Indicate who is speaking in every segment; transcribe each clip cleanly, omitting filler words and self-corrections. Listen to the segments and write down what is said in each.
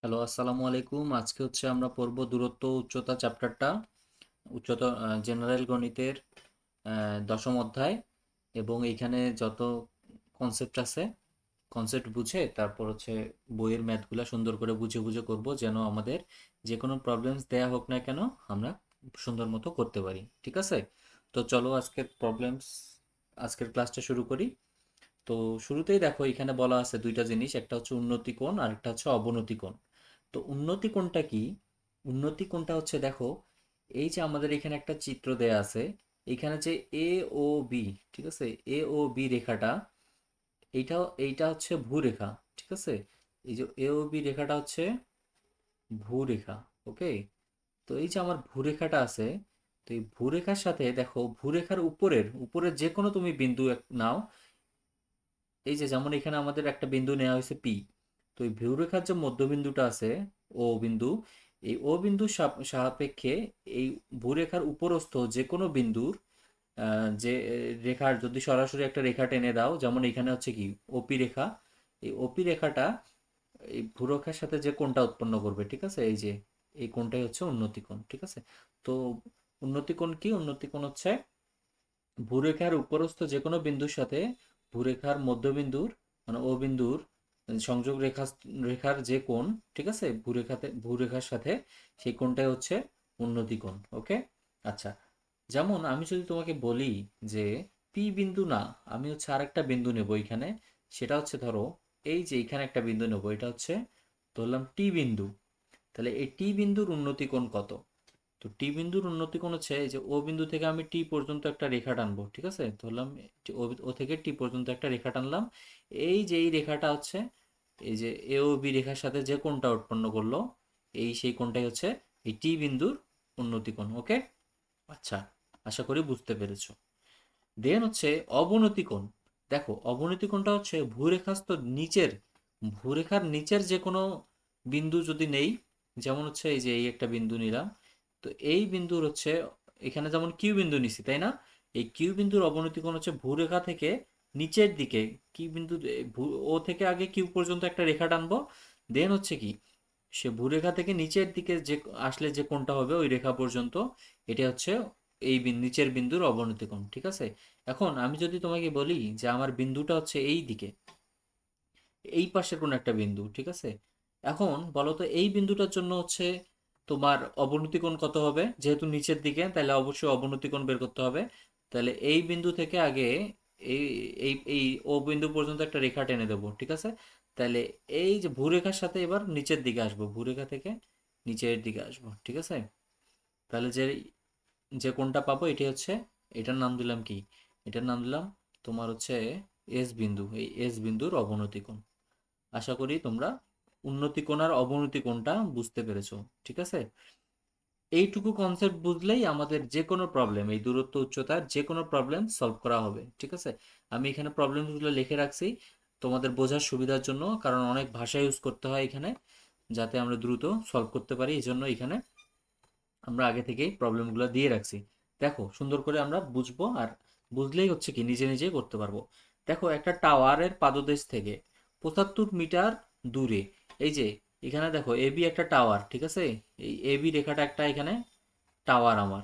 Speaker 1: Hello, আসসালামু আলাইকুম। আজকে আমরা পড়ব দূরত্ব উচ্চতা চ্যাপ্টারটা, উচ্চতা জেনারেল গণিতের দশম অধ্যায়। এবং এইখানে যত কনসেপ্ট আছে, কনসেপ্ট বুঝে তারপর বইয়ের ম্যাথগুলা সুন্দর করে বুঝে বুঝে করব, যেন আমাদের যে কোনো প্রবলেমস দেয়া হোক না কেন আমরা সুন্দর মতো করতে পারি। ঠিক আছে? তো চলো আজকের ক্লাসটা শুরু করি। তো শুরুতেই দেখো, এখানে বলা আছে দুইটা জিনিস, একটা হচ্ছে উন্নতি কোণ আর একটা হচ্ছে অবনতি কোণ। তো উন্নতি কোণটা কি? উন্নতি কোণটা দেখো, এই যে আমাদের এখানে একটা চিত্র দেয়া আছে, এখানে যে এ ও বি, ঠিক আছে, এ ও বি রেখাটা, এইটা হচ্ছে ভূরেখা। ঠিক আছে, এই যে এ ও বি রেখাটা হচ্ছে ভূরেখা। ওকে, তো এই যে আমার ভূরেখাটা আছে, তো এই ভূরেখার সাথে দেখো, ভূরেখার উপরের উপরের যে কোনো তুমি বিন্দু নাও। এই যে যেমন এখানে আমাদের একটা বিন্দু নেওয়া হয়েছে পি। তো এই ভিউরেখার যে মধ্যবিন্দুটা আছে, ও বিন্দু, এই ও বিন্দুর সাপেক্ষে এই ভূরেখার উপরস্থ যে কোনো বিন্দুর যে রেখার যদি সরাসরি একটা রেখা টেনে দাও, যেমন এখানে হচ্ছে কি ওপি রেখা, এই ওপি রেখাটা এই ভূরেখার সাথে যে কোণটা উৎপন্ন করবে, ঠিক আছে, এই যে এই কোণটাই হচ্ছে উন্নতি কোণ। ঠিক আছে, তো উন্নতি কোণ কি? উন্নতি কোণ হচ্ছে ভূরেখার উপরস্থ যে কোনো বিন্দুর সাথে ভূরেখার মধ্যবিন্দুর, মানে ও বিন্দুর সংযোগ রেখার যে কোণ, ঠিক আছে, ভূরেখার সাথে, সেই কোণটাই হচ্ছে উন্নতি কোণ। ওকে, আচ্ছা, যেমন আমি যদি তোমাকে বলি যে পি বিন্দু না, আমি আরেকটা বিন্দু নেব এখানে, সেটা ধরো এই যে এখানে একটা বিন্দু নেব, এটা ধরলাম টি বিন্দু। তাহলে এই টি বিন্দুর উন্নতি কোণ কত? তো টি বিন্দুর উন্নতি কোণ হচ্ছে এই যে ও বিন্দু থেকে আমি টি পর্যন্ত একটা রেখা টানবো, ঠিক আছে, ধরলাম ও থেকে টি পর্যন্ত একটা রেখা টানলাম। এই যে এই রেখাটা এই যে এ ও বি রেখার সাথে যে কোণটা উৎপন্ন করলো, সেই কোণটাই হচ্ছে এই টি বিন্দুর উন্নতি কোণ। ওকে, আচ্ছা, আশা করি বুঝতে পেরেছো। দেন অবনতি কোণ। দেখো, অবনতি কোণটা ভূরেখাস্থ নিচের, ভূরেখার নিচের যে কোনো বিন্দু যদি নেই, যেমন এই যে এই একটা বিন্দু নিলাম। তো এই বিন্দুর এখানে যেমন কিউ বিন্দু নিছি, তাই না? এই কিউ বিন্দুর অবনতি কোণ ভূরেখা থেকে নিচের দিকে, কি বিন্দু, ও থেকে আগে কিউ পর্যন্ত একটা রেখা টানবো। দেন কি, সে ভূরেখা থেকে নিচের দিকে যে আসলে যে কোণটা হবে ওই রেখা পর্যন্ত, এটা এই নিচের বিন্দুর অবনতি কোণ। ঠিক আছে, এখন আমি যদি তোমাকে বলি যে আমার বিন্দুটা এই দিকে, এই পাশের কোন একটা বিন্দু, ঠিক আছে, এখন বলো তো এই বিন্দুটার জন্য তোমার অবনতি কোণ কত হবে? যেহেতু নিচের দিকে, তাহলে অবশ্যই অবনতি কোণ বের করতে হবে। তাহলে এই বিন্দু থেকে আগে এই এই এই ও বিন্দু পর্যন্ত একটা রেখা টেনে দেবো, ঠিক আছে। তাহলে এই যে ভূরেখার সাথে এবার নিচের দিকে আসবো, ভূরেখা থেকে নিচের দিকে আসবো, ঠিক আছে। তাহলে যে যে কোণটা পাবো এটি এটার নাম দিলাম কি? এটার নাম দিলাম তোমার এস বিন্দু। এই এস বিন্দুর অবনতি কোণ। আশা করি তোমরা উন্নতি কোণ আর অবনতি কোণটা বুঝতে পেরেছো। ঠিক আছে, এইটুকু কনসেপ্ট বুঝলেই আমাদের যে কোনো প্রবলেম, এই দূরত্ব উচ্চতার যে কোনো প্রবলেম সলভ করা হবে। ঠিক আছে, আমি এখানে প্রবলেমগুলো লিখে রাখছি তোমাদের বোঝার সুবিধার জন্য, কারণ অনেক ভাষা ইউজ করতে হয় এখানে, যাতে আমরা দ্রুত সলভ করতে পারি। এই জন্য এখানে আমরা আগে থেকেই প্রবলেমগুলো দিয়ে রাখছি। দেখো, সুন্দর করে আমরা বুঝবো, আর বুঝলেই কি নিজে নিজে করতে পারবো। দেখো, একটা টাওয়ারের পাদদেশ থেকে 75 মিটার দূরে, এই যে এখানে দেখো এবি একটা টাওয়ার, ঠিক আছে, এই এবি রেখাটা একটা এখানে টাওয়ার আমার।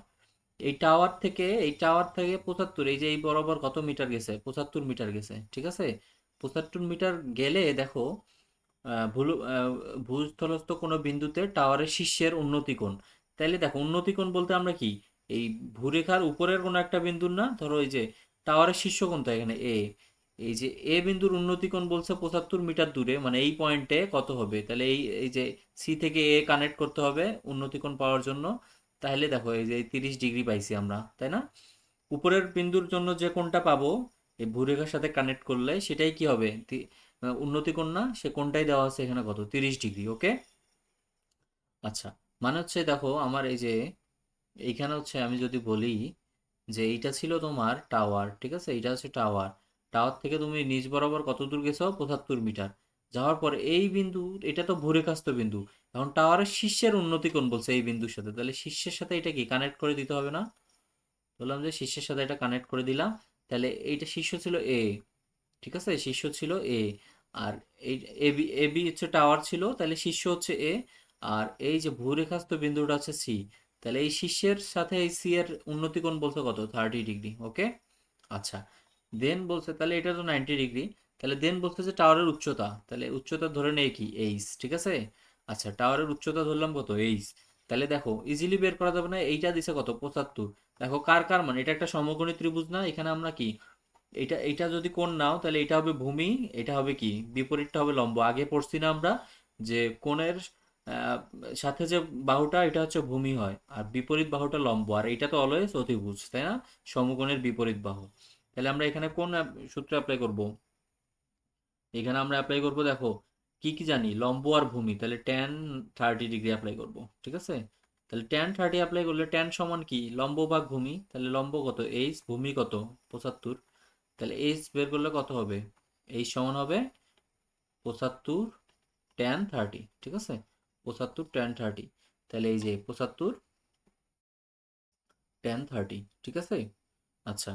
Speaker 1: এই টাওয়ার থেকে 75, এই যে এই বরাবর কত মিটার গেছে? 75 মিটার গেছে, ঠিক আছে। 75 মিটার গেলে দেখো, ভূস্থলস্থ কোনো বিন্দুতে টাওয়ারের শীর্ষের উন্নতি কোণ। তাইলে দেখো, উন্নতি কোণ বলতে আমরা কি, এই ভূরেখার উপরের কোনো একটা বিন্দুর না, ধরো এই যে টাওয়ারের শীর্ষ কোণটা এখানে এ, এই যে এ বিন্দুর উন্নতি কোণ বলছে 75 মিটার দূরে, মানে এই পয়েন্টে কত হবে? তাহলে এই এই যে সি থেকে এ কানেক্ট করতে হবে উন্নতি কোণ পাওয়ার জন্য। তাহলে দেখো, এই যে 30 ডিগ্রি পাইছি আমরা, তাই না? উপরের বিন্দুর জন্য যে কোণটা পাবো এই ভূরেখার সাথে কানেক্ট করলে, সেটাই কি হবে? উন্নতি কোণ না? সে কোণটাই দেওয়া আছে এখানে কত, 30 ডিগ্রি। ওকে, আচ্ছা, মানে দেখো আমার এই যে এইখানে আমি যদি বলি যে এইটা ছিল তোমার টাওয়ার, ঠিক আছে, এইটা টাওয়ার। টাওয়ার থেকে তুমি নিচ বরাবর কত দূর গেছো? 75 মিটার। যাওয়ার পর এই বিন্দু, এটা তো ভূরেখাস্থ বিন্দু, এখন টাওয়ারের শীর্ষের উন্নতি কোণ বলছে এই বিন্দুর সাথে, তাহলে শীর্ষের সাথে এটা কি কানেক্ট করে দিতে হবে না? বললাম যে শীর্ষের সাথে এটা কানেক্ট করে দিলাম। তাহলে এইটা শীর্ষ ছিল এ, ঠিক আছে, শীর্ষ ছিল এ। আর এই এবি এবি হচ্ছে টাওয়ার ছিল, তাহলে শীর্ষ হচ্ছে এ, আর এই যে ভূরেখাস্থ বিন্দুটা হচ্ছে সি। তাহলে এই শীর্ষের সাথে এই সি এর উন্নতি কোণ বলছে কত, 30 ডিগ্রি। ওকে, আচ্ছা। দেন বলছে তাহলে এটা তো 90 ডিগ্রি। তাহলে দেন বলছে যে টাওয়ারের উচ্চতা, তাহলে উচ্চতা ধরে নেই কি এইচ, ঠিক আছে। আচ্ছা, টাওয়ারের উচ্চতা ধরলাম কত, এইচ। তাহলে দেখো ইজিলি বের করা যাবে না, এইটা দিছে কত, 75। দেখো কার কার মান, এটা একটা সমকোণী ত্রিভুজ না, এখানে আমরা কি, এটা এটা যদি কোণ নাও তাহলে এটা হবে ভূমি, এটা হবে কি, বিপরীতটা হবে লম্ব। আগে পড়ছি না আমরা যে কোণের আহ, সাথে যে বাহুটা এটা হচ্ছে ভূমি হয়, আর বিপরীত বাহুটা লম্ব, আর এটা তো অলওয়েজ অতিভুজ, তাই না, সমকোণের বিপরীত বাহু। তাহলে আমরা এখানে কোন সূত্র অ্যাপ্লাই করব, এখানে আমরা অ্যাপ্লাই করব, দেখো কি কি জানি, লম্ব আর ভূমি, তাহলে ট্যান 30 ডিগ্রি অ্যাপ্লাই করব, ঠিক আছে। তাহলে ট্যান 30 অ্যাপ্লাই করলে ট্যান সমান কি, লম্ব ভাগ ভূমি, তাহলে লম্ব কত এইচ, ভূমি কত 75। তাহলে এইচ বের করলে কত হবে, এইচ সমান হবে 75 ট্যান 30, ঠিক আছে, 75 ট্যান 30। তাহলে এই যে 75 ট্যান 30, ঠিক আছে। আচ্ছা,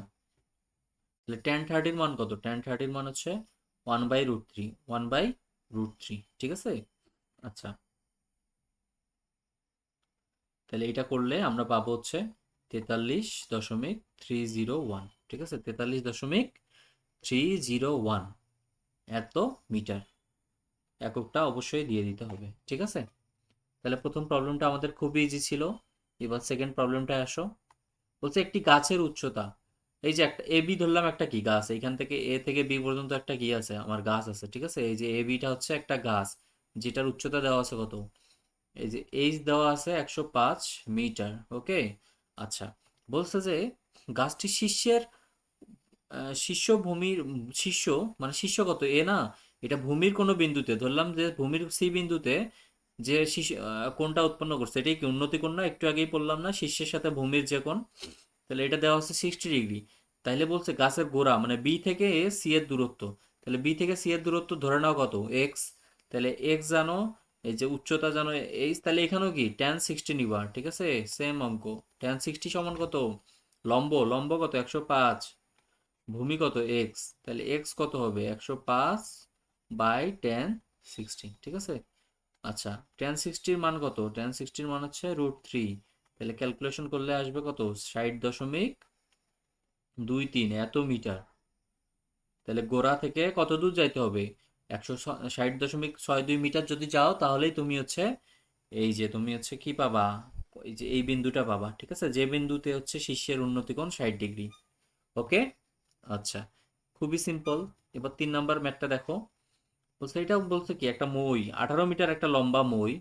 Speaker 1: তাহলে ট্যান 30-র মান কত, ট্যান 30-র মান হচ্ছে 1/√3, 1/√3, ঠিক আছে। আচ্ছা, তাহলে এটা করলে আমরা পাবো হচ্ছে 43.301, ঠিক আছে, 43.301 এত মিটার। এককটা অবশ্যই দিয়ে দিতে হবে, ঠিক আছে। তাহলে প্রথম প্রবলেমটা আমাদের খুবই ইজি ছিল। এবার সেকেন্ড প্রবলেমটা আসো। বলছে একটি গাছের উচ্চতা, এই যে একটা এ বি ধরলাম, একটা কি গাছ, এইখান থেকে এ থেকে বি পর্যন্ত একটা কি আছে, আমার গাছ আছে, ঠিক আছে। এই যে এ বিটা হচ্ছে একটা গাছ, যেটার উচ্চতা দেওয়া আছে কত, এই যে এইচ দেওয়া আছে 105 মিটার। ওকে, আচ্ছা। বলছে যে গাছটি শীর্ষের শীর্ষ ভূমির শীর্ষ, মানে শীর্ষ কত এ না, এটা ভূমির কোনো বিন্দুতে ধরলাম যে ভূমির সি বিন্দুতে যে কোণটা উৎপন্ন করছে, এটাই কি উন্নতি কোণ না, একটু আগেই বললাম না শীর্ষের সাথে ভূমির যে কোণ। তাহলে এটা দেওয়া হচ্ছে 60 ডিগ্রি। তাহলে বলছে গাছের গোড়া মানে বি থেকে সি এর দূরত্ব, তাহলে বি থেকে সি এর দূরত্ব ধরে নাও কত, এক্স। তাহলে এক্স জানো, এই যে উচ্চতা জানো এইচ, তাহলে এখানেও কি ট্যান 60 নিবা, ঠিক আছে, সেম অঙ্ক। ট্যান 60 সমান কত, লম্ব লম্ব কত 105, ভূমি কত এক্স, তাহলে এক্স কত হবে 105/ট্যান 60, ঠিক আছে। আচ্ছা, ট্যান 60-র মান কত, ট্যান 60-র মান হচ্ছে √3। তাহলে ক্যালকুলেশন করলে আসবে কত, 60.23 এত মিটার। তাহলে গোড়া থেকে কত দূর যাইতে হবে, 160.62 মিটার যদি যাও, তাহলেই তুমি হচ্ছে এই যে তুমি হচ্ছে কি পাবা, এই যে এই বিন্দুটা পাবা, ঠিক আছে, যে বিন্দুতে হচ্ছে শীর্ষের উন্নতিকোণ 60 ডিগ্রি। ওকে, আচ্ছা, খুবই সিম্পল। এবার 3 নাম্বার ম্যাথটা দেখো। বলছে এটা বলছে কি, একটা মই 18 মিটার একটা লম্বা মই,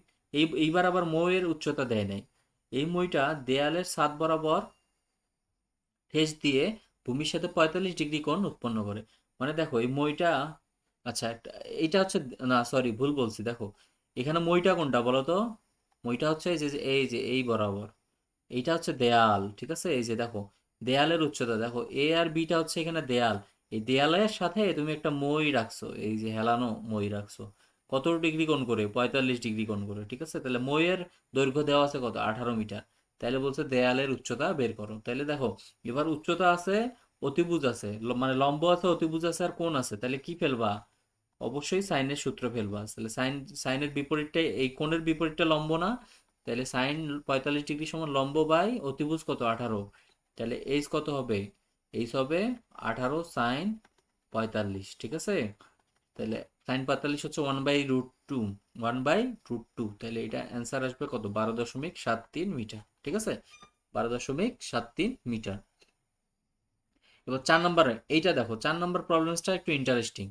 Speaker 1: এইবার আবার মইয়ের উচ্চতা দেয় নাই। এই মইটা দেয়ালের ছাদ বরাবর ঠেস দিয়ে ভূমির সাথে 45 ডিগ্রি কোণ উৎপন্ন করে। মানে দেখো এই মইটা, আচ্ছা এইটা হচ্ছে, না সরি ভুল বলছি, দেখো এখানে মইটা কোনটা বলো তো, মইটা হচ্ছে এই যে এই বরাবর, এইটা হচ্ছে দেয়াল, ঠিক আছে। এই যে দেখো দেয়ালের উচ্চতা, দেখো এ আর বিটা হচ্ছে এখানে দেয়াল, এই দেয়ালের সাথে তুমি একটা মই রাখছো, এই যে হেলানো মই রাখছো, কত ডিগ্রি কোণ করে, 45 ডিগ্রি কোণ করে, ঠিক আছে। তাহলে মইয়ের দৈর্ঘ্য দেওয়া আছে কত, 18 মিটার। তাহলে বলছে দেয়ালের উচ্চতা বের করো। তাহলে দেখো এবার উচ্চতা আছে, অতিভুজ আছে, মানে লম্ব আছে, অতিভুজ আছে, আর কোণ আছে, তাহলে কি ফেলবা, অবশ্যই সাইনের সূত্র ফেলবা। তাহলে সাইনের বিপরীতটা, এই কোণের বিপরীতটা লম্ব না, তাহলে সাইন 45 ডিগ্রি সমান লম্ব বাই অতিভুজ কত 18। তাহলে এইচ কত হবে, এইচ হবে 18 sin 45, ঠিক আছে। তাহলে sin 45 হচ্ছে 1/√2, 1/√2, তাহলে এটা অ্যান্সার আসবে কত, 12.73 মিটার, ঠিক আছে, 12.73 মিটার। এবার 4 নম্বর, এইটা দেখো 4 নম্বর প্রবলেমসটা একটু ইন্টারেস্টিং,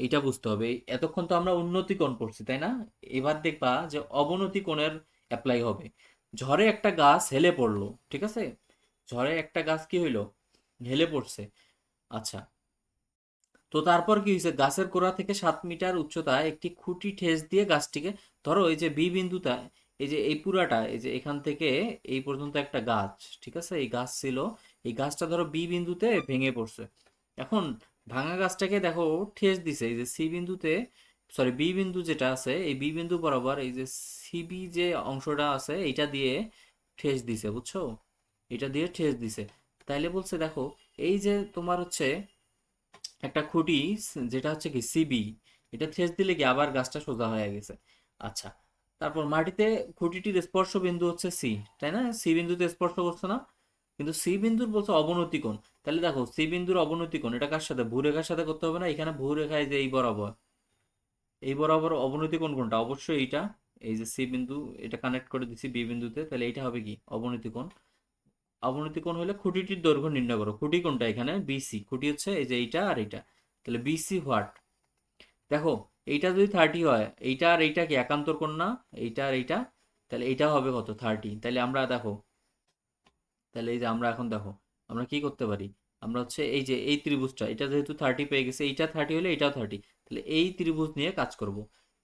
Speaker 1: এইটা বুঝতে হবে। এতক্ষণ তো আমরা উন্নতি কোণ পড়ছি, তাই না, এবার দেখবা যে অবনতি কোণের অ্যাপ্লাই হবে। ঝড়ে একটা গাছ হেলে পড়লো, ঠিক আছে, ঝড়ে একটা গাছ কি হইলো, হেলে পড়ছে। আচ্ছা, তো তারপর কি হয়েছে, গাছের গোড়া থেকে 7 মিটার উচ্চতায় একটি খুঁটি ঠেস দিয়ে গাছটিকে, ধরো এই যে বি বিন্দুটা, এই যে এই পুরাটা, এই যে এখান থেকে এই পর্যন্ত একটা গাছ, ঠিক আছে, এই গাছ ছিল, এই গাছটা ধরো বি বিন্দুতে ভেঙে পড়ছে। এখন ভাঙা গাছটাকে দেখো ঠেস দিছে এই যে সি বিন্দুতে, সরি বি বিন্দু যেটা আছে, এই বি বিন্দু বরাবর এই যে সিবি যে অংশটা আছে এইটা দিয়ে ঠেস দিছে, বুঝছো, এটা দিয়ে ঠেস দিছে। তাইলে বলছে দেখো এই যে তোমার হচ্ছে একটা খুঁটি, যেটা হচ্ছে কি সিবি, এটা ঠেস দিলে কি আবার গাছটা সোজা হয়ে গেছে। আচ্ছা, তারপর মাটিতে খুঁটিটির স্পর্শ বিন্দু হচ্ছে সি, তাই না? সি বিন্দুতে স্পর্শ করছে না? কিন্তু সি বিন্দুর বলছে অবনতি কোণ। তাহলে দেখো সি বিন্দুর অবনতি কোণ এটা কার সাথে, ভূরেখার সাথে করতে হবে না? এখানে ভূরেখায় যে এই বরাবর, এই বরাবর অবনতি কোণ কোনটা? অবশ্যই এইটা। এই যে সি বিন্দু, এটা কানেক্ট করে দিছি বি বিন্দুতে, তাহলে এইটা হবে কি অবনতি কোণ। অবনতি কোণ হলে খুঁটিটির দৈর্ঘ্য নির্ণয় করো। খুঁটি কোনটা এখানে? বিসি। খুঁটি হচ্ছে এই যে এইটা আর এইটা। তাহলে বিসি হোয়াট? দেখো এইটা যদি 30 হয়, এইটা আর এইটা কি একান্তর কোণ না? এইটা আর এইটা, তাহলে এইটা হবে কত? 30। তাহলে আমরা দেখো, তাহলে এই যে আমরা এখন দেখো আমরা কি করতে পারি। আমরা হচ্ছে এই যে এই ত্রিভুজটা, এটা যেহেতু 30 পেয়ে গেছে, এইটা 30 হলে এটাও 30। তাহলে এই ত্রিভুজ নিয়ে কাজ করব।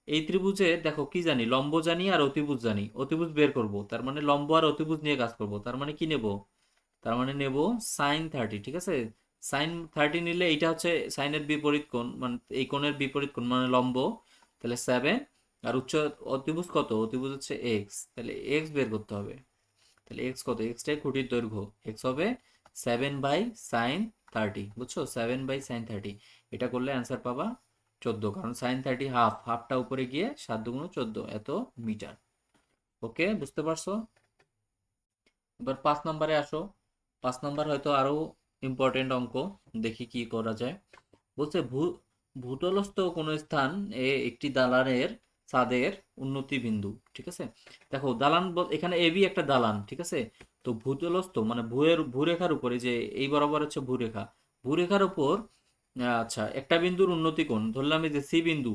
Speaker 1: এই ত্রিভুজে দেখো কি জানি, লম্ব জানি আর অতিভুজ জানি। অতিভুজ বের করব, তার মানে লম্ব আর অতিভুজ নিয়ে কাজ করব। তার মানে কি নেব? তার মানে নেব sin 30, ঠিক আছে? sin 30 নিলে এইটা হচ্ছে সাইনের বিপরীত কোণ, মানে এই কোণের বিপরীত কোণ মানে লম্ব। তাহলে 7। আর অতিভুজ কত? অতিভুজ হচ্ছে এক্স, তাহলে এক্স বের করতে হবে। তাহলে এক্স কত? এক্সটাই খুঁটির দৈর্ঘ্য, এক্স হবে 7/sin 30, বুঝছো? 7/sin 30। এটা করলে অ্যান্সার পাবা 14, কারণ sin 30 হাফ, হাফটা উপরে গিয়ে 7 × 14 এত মিটার। ওকে, বুঝতে পারছো? এবার 5 নম্বরে আসো। 5 নম্বর হয়তো আরো ইম্পর্টেন্ট অঙ্ক, দেখি কি করা যায়। বলছে ভূতলস্থ কোনো স্থান একটি দালানের ছাদের উন্নতি বিন্দু, ঠিক আছে? দেখো দালান এখানে এবি একটা দালান, ঠিক আছে? তো ভূতলস্থ মানে ভূরেখার উপরে, যে এই বরাবর হচ্ছে ভূরেখা, ভূরেখার উপর আচ্ছা একটা বিন্দুর উন্নতি কোণ ধরলাম এই যে সি বিন্দু।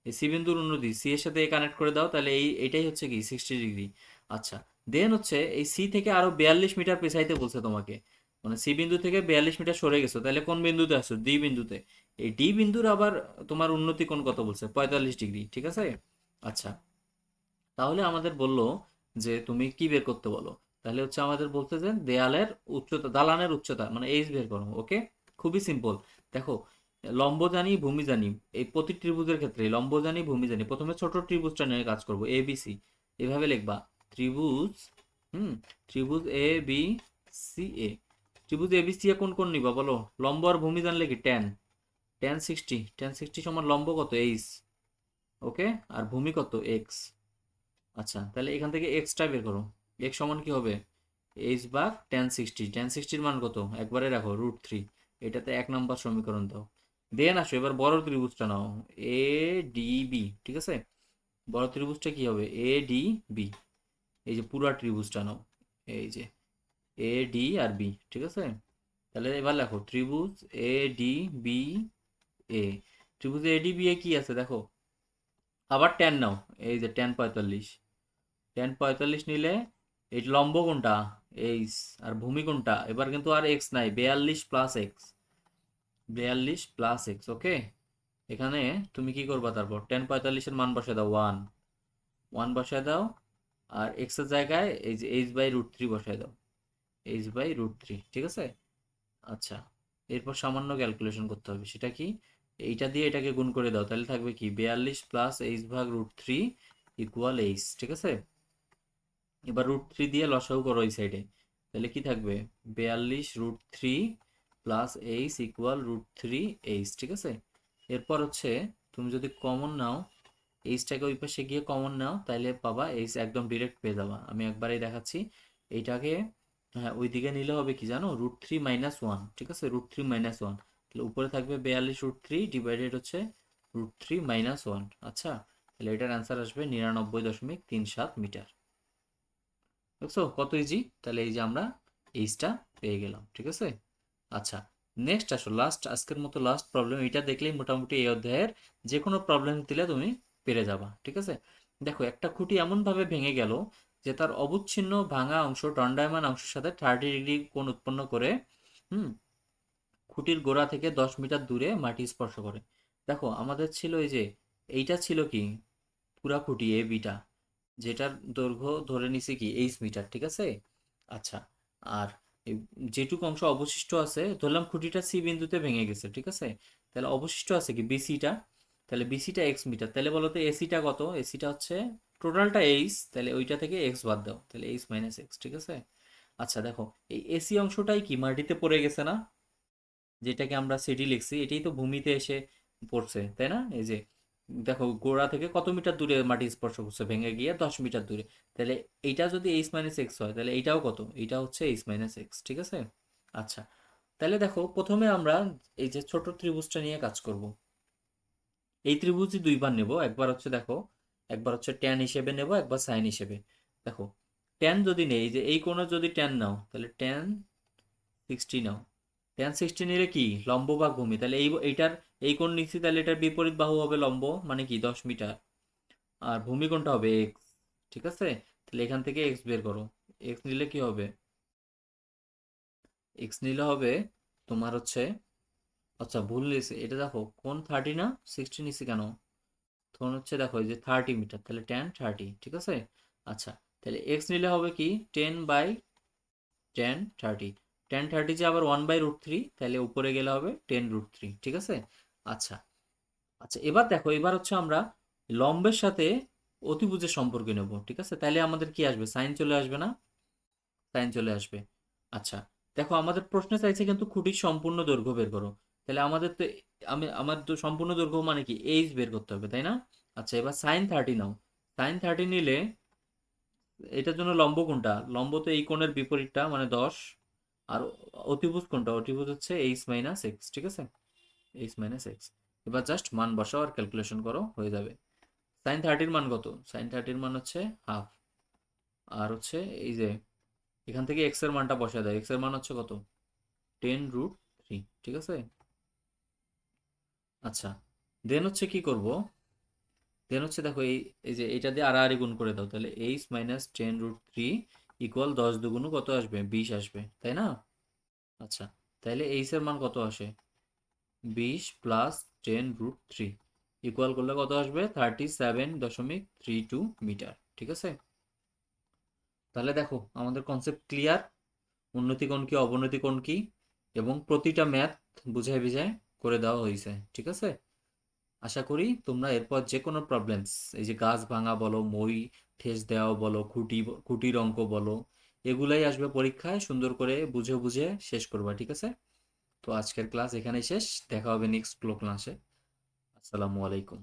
Speaker 1: এই সি বিন্দুর উন্নতি সি এর সাথে কানেক্ট করে দাও, তাহলে এটাই হচ্ছে কি 60 ডিগ্রি। আচ্ছা, দেন হচ্ছে এই সি থেকে আরো 42 মিটার পেছাইতে বলছে তোমাকে। মানে সি বিন্দু থেকে 42 মিটার সরে গেছো, তাহলে কোন বিন্দুতে আসছো? ডি বিন্দুতে। এই ডি বিন্দুর আবার তোমার উন্নতি কোণ কত বলছে? 45 ডিগ্রি, ঠিক আছে? আচ্ছা, তাহলে আমাদের বললো যে তুমি কি বের করতে বলো। তাহলে হচ্ছে আমাদের বলতে যে দেয়ালের উচ্চতা, দালানের উচ্চতা মানে এইচ বের করো। ওকে, খুবই সিম্পল। দেখো লম্ব জানি ভূমি জানি, এই প্রতি ত্রিভুজের ক্ষেত্রে লম্ব জানি ভূমি জানি। প্রথমে ছোট ত্রিভুজটা নিয়ে কাজ করবো, এ বি সি। এভাবে লিখবা ত্রিভুজ, হুম, ত্রিভুজ এ বি সি এ। ত্রিভুজ এ বি সি এ কোন কোন নিবা বলো? লম্ব আর ভূমি জানলে কি tan 60 সমান লম্ব কত? এইচ। ওকে, আর ভূমি কত? এক্স। আচ্ছা, তাহলে এখান থেকে এক্সটা বের করো। এক্স সমান কি হবে? এইচ ভাগ tan 60। tan 60-র মান কত? একবারে রাখো √3। এটাতে 1 নম্বর সমীকরণ দাও। দেন আসো এবার বড় ত্রিভুজটা নাও, এ ডি বি, ঠিক আছে? বড় ত্রিভুজটা কি হবে? A D B. এই যে পুরা ত্রিভুজটা নাও, এই যে এ ডি আর বি, ঠিক আছে? তাহলে এবার লেখো ত্রিভুজ এ ডি বি এ। ত্রিভুজ এ ডি বি এ কি আছে দেখো, আবার ট্যান নাও। এই যে tan 45 নিলে এই লম্ব কোনটা? এইচ। আর ভূমি কোনটা? এবার কিন্তু আর এক্স নাই, 42 + এক্স। 42 + এক্স, ওকে। এখানে তুমি কি করবা? তারপর tan 45-এর মান বসায় দাও, 1। 1 বসায় দাও। আর এক্স এর জায়গায় এই যে h/√3 বসায় দাও, h/√3, ঠিক আছে? আচ্ছা, এরপর সামান্য ক্যালকুলেশন করতে হবে, সেটা কি? এইটা দিয়ে এটাকে গুণ করে দাও, তাহলে থাকবে কি 42 + h/√3 = h, ঠিক আছে? এবার √3 দিয়ে লসাগু করো এই সাইডে, তাহলে কি থাকবে? 42 √3 + h = √3h, ঠিক আছে? এরপর হচ্ছে তুমি যদি কমন নাও, এইচটাকে ওই পাশে গিয়ে কমন নাও, তাহলে পাবা এইচ, একদম ডিরেক্ট পেয়ে যাবা। আমি একবারেই দেখাচ্ছি এইটাকে। হ্যাঁ, ওই দিকে নিলে হবে কি জানো? √3 - 1, ঠিক আছে? √3 - 1, তাহলে উপরে থাকবে 42 √3 ডিভাইডেড হচ্ছে √3 - 1। আচ্ছা, তাহলে এটার অ্যান্সার আসবে 99.37 মিটার। দেখছো কত ইজি? তাহলে এই যে আমরা এইচটা পেয়ে গেলাম, ঠিক আছে? আচ্ছা, নেক্সট আসো, লাস্ট, আজকের মতো লাস্ট প্রবলেম। এটা দেখলেই মোটামুটি এই অধ্যায়ের যে কোনো প্রবলেম দিলে তুমি পেরে যাবা, ঠিক আছে? দেখো একটা খুঁটি এমন ভাবে ভেঙে গেল যে তার অবিচ্ছিন্ন ভাঙা অংশ দণ্ডায়মান অংশের সাথে 30 ডিগ্রি কোণ উৎপন্ন করে, হুম, খুঁটির গোড়া থেকে 10 মিটার দূরে মাটি স্পর্শ করে। দেখো আমাদের ছিল এই যে এইটা ছিল কি পুরা খুঁটি এ বিটা, যেটার দৈর্ঘ্য ধরে নিছি কি 8 মিটার, ঠিক আছে? আচ্ছা, আর এই যেটুকু অংশ অবশিষ্ট আছে ধরলাম খুঁটিটা সি বিন্দুতে ভেঙে গেছে, ঠিক আছে? তাহলে অবশিষ্ট আছে কি বিসিটা। তাহলে বিসিটা এক্স মিটার, তাহলে বলো তো এসিটা কত? এসিটা হচ্ছে টোটালটা এইচ, তাহলে ওইটা থেকে এক্স বাদ দাও, তাহলে এইচ - এক্স, ঠিক আছে? আচ্ছা দেখো এই এসি অংশটাই কি মাটিতে পড়ে গেছে না? যেটাকে আমরা সিডি লিখছি, এটাই তো ভূমিতে এসে পড়ছে, তাই না? এই যে দেখো গোড়া থেকে কত মিটার দূরে মাটি স্পর্শ করছে, ভেঙে গিয়ে 10 মিটার দূরে। তাহলে এইটা যদি এইচ মাইনাস এক্স হয়, তাহলে এইটাও কত, এইটা হচ্ছে এইচ মাইনাস এক্স, ঠিক আছে। আচ্ছা, তাহলে দেখো প্রথমে আমরা এই যে ছোট ত্রিভুজটা নিয়ে কাজ করব। এই ত্রিভুজই দুইবার নেব, একবার হচ্ছে দেখো, একবার হচ্ছে ট্যান হিসেবে নেব, একবার সাইন হিসেবে। দেখো ট্যান যদি নেই, এই যে এই কোণের যদি ট্যান নাও, তাহলে ট্যান 60 নাও। ট্যান 60 নিলে কি লম্ব ভাগ ভূমি, তাহলে এইটার এই কোণ নিচ্ছি, তাহলে এটার বিপরীত বাহু হবে লম্ব, মানে কি 10 মিটার। আর ভূমি কোণটা হবে এক্স, ঠিক আছে। তাহলে এখান থেকে এক্স বের করো। এক্স নিলে কি হবে, এক্স নিলে হবে তোমার হচ্ছে, আচ্ছা ভুল নিয়েছে, এটা দেখো কোণ 30 না 60 নিছি কেন, তখন হচ্ছে দেখো এই যে 30 মিটার, তাহলে ট্যান 30, ঠিক আছে। আচ্ছা, তাহলে এক্স নিলে হবে কি 10/tan 30। tan 30 যে আবার 1/√3, তাহলে উপরে গেলে হবে 10√3, ঠিক আছে। আচ্ছা, আচ্ছা এবার দেখো, এবার হচ্ছে আমরা লম্বের সাথে অতিভুজের সম্পর্ক নেব, ঠিক আছে। তাহলে আমাদের কি আসবে, সাইন চলে আসবে না, সাইন চলে আসবে। আচ্ছা, দেখো আমাদের প্রশ্নে চাইছে কিন্তু খুঁটির সম্পূর্ণ দৈর্ঘ্য বের করো। তাহলে আমাদের তো, আমার তো সম্পূর্ণ দৈর্ঘ্য মানে কি এইচ বের করতে হবে, তাই না। আচ্ছা, এবার sin 30 নাও। sin 30 নিলে এটার জন্য লম্ব কোনটা, লম্ব তো এই কোণের বিপরীতটা মানে 10। আর অতিভুজ কোনটা, অতিভুজ হচ্ছে এইচ মাইনাস এক্স, ঠিক আছে, এইচ মাইনাস এক্স। এবার জাস্ট মান বসাও আর ক্যালকুলেশন করো, হয়ে যাবে। sin 30 মান কত, sin 30 মান হচ্ছে হাফ। আর হচ্ছে এই যে এখান থেকে এক্স এর মানটা বসা দেয়, এক্স এর মান হচ্ছে কত, 10√3, ঠিক আছে। আচ্ছা, দেন হচ্ছে কি করব, দেন হচ্ছে দেখো এই, এই যে এটা দিয়ে আড়াআড়ি গুণ করে দাও, তাহলে এইচ মাইনাস 10√3 ইকুয়াল 10 দুগুণ কত আসবে, 20 আসবে, তাই না। আচ্ছা, তাহলে এইচ এর মান কত আসে, 20 প্লাস 10√3 ইকুয়াল করলে কত আসবে, 37.32 মিটার, ঠিক আছে। তাহলে দেখো আমাদের কনসেপ্ট ক্লিয়ার, উন্নতি কোণ কি অবনতি কোণ কি, এবং প্রতিটা ম্যাথ বুঝায় বুঝায় করে দেওয়া হয়েছে, ঠিক আছে। আশা করি তোমরা এরপর যে কোনো প্রবলেমস, এই যে গাছ ভাঙা বলো, মই ঠেস দেওয়া বলো, খুঁটির অঙ্ক বলো, এগুলাই আসবে পরীক্ষায়, সুন্দর করে বুঝে বুঝে শেষ করবা, ঠিক আছে। তো আজকের ক্লাস এখানেই শেষ, দেখা হবে নেক্সট ক্লাসে। আসসালামু আলাইকুম।